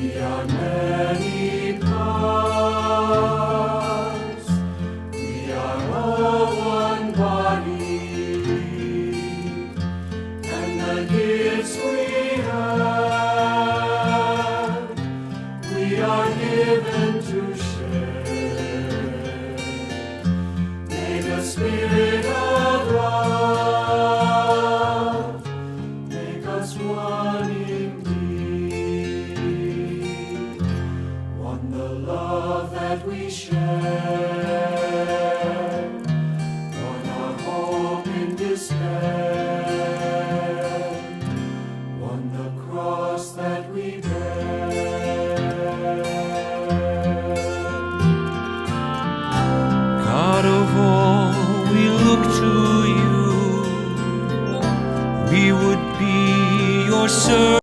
We are many parts, we are all one body, and the gifts we have, we are given to share. May the Spirit of love make us one indeed, one the love that we share, one our hope in despair, one the cross that we bear. God of all, we look to you. We would be your servants.